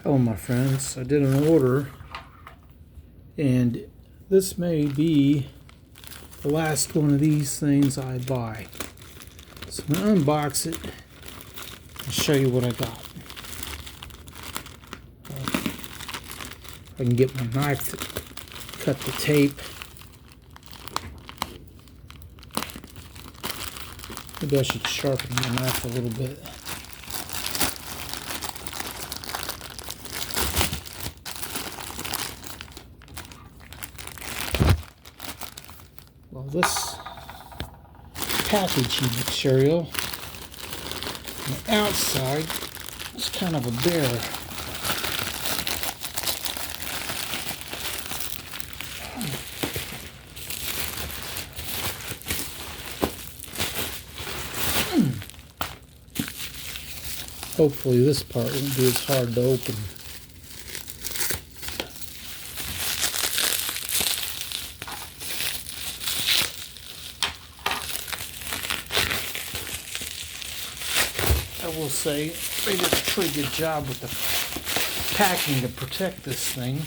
Hello my friends, I did an order and this may be the last one of these things I buy. So I'm going to unbox it and show you what I got. I can get my knife to cut the tape. Maybe I should sharpen my knife a little bit. Well, this packaging material on the outside is kind of a bear. Hopefully this part won't be as hard to open. I will say they did a pretty good job with the packing to protect this thing.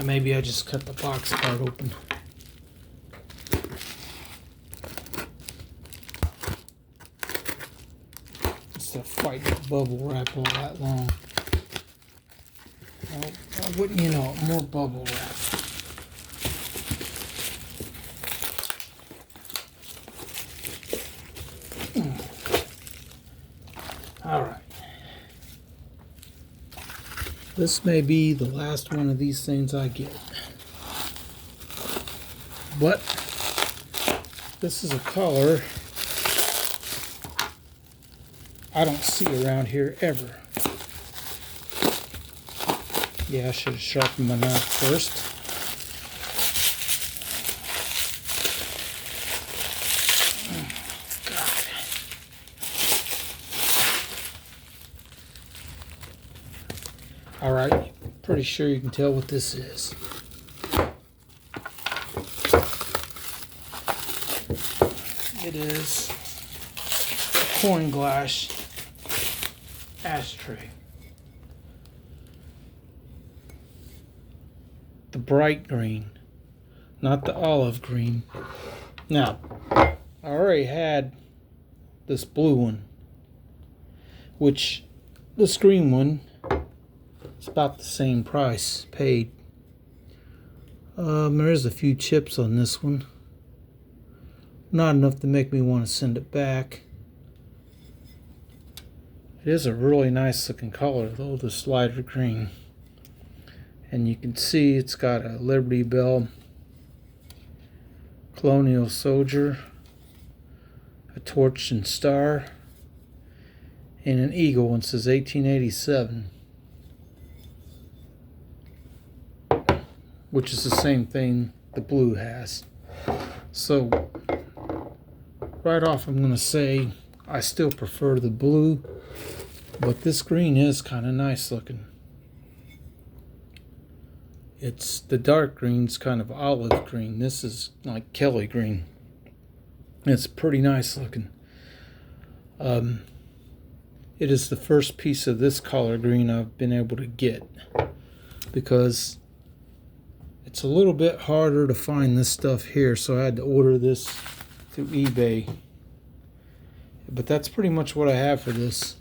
Maybe I just cut the box part open. Instead of fighting the bubble wrap all that long. Well, wouldn't you know it, more bubble wrap. Alright. This may be the last one of these things I get. But this is a color I don't see around here ever. Yeah, I should have sharpened my knife first. Oh, God. Alright, pretty sure you can tell what this is. It is a coin glass ashtray. The bright green, not the olive green. Now, I already had this blue one, which this green one is about the same price paid. There's a few chips on this one. Not enough to make me want to send it back. It is a really nice looking color though, this lighter green. And you can see it's got a Liberty Bell, Colonial Soldier, a torch and star, and an eagle. One says 1887. Which is the same thing the blue has. So right off I'm going to say I still prefer the blue, but this green is kind of nice looking. It's the dark green's kind of olive green. This is like Kelly green. It's pretty nice looking. It is the first piece of this color green I've been able to get, because it's a little bit harder to find this stuff here, so I had to order this through eBay. But that's pretty much what I have for this.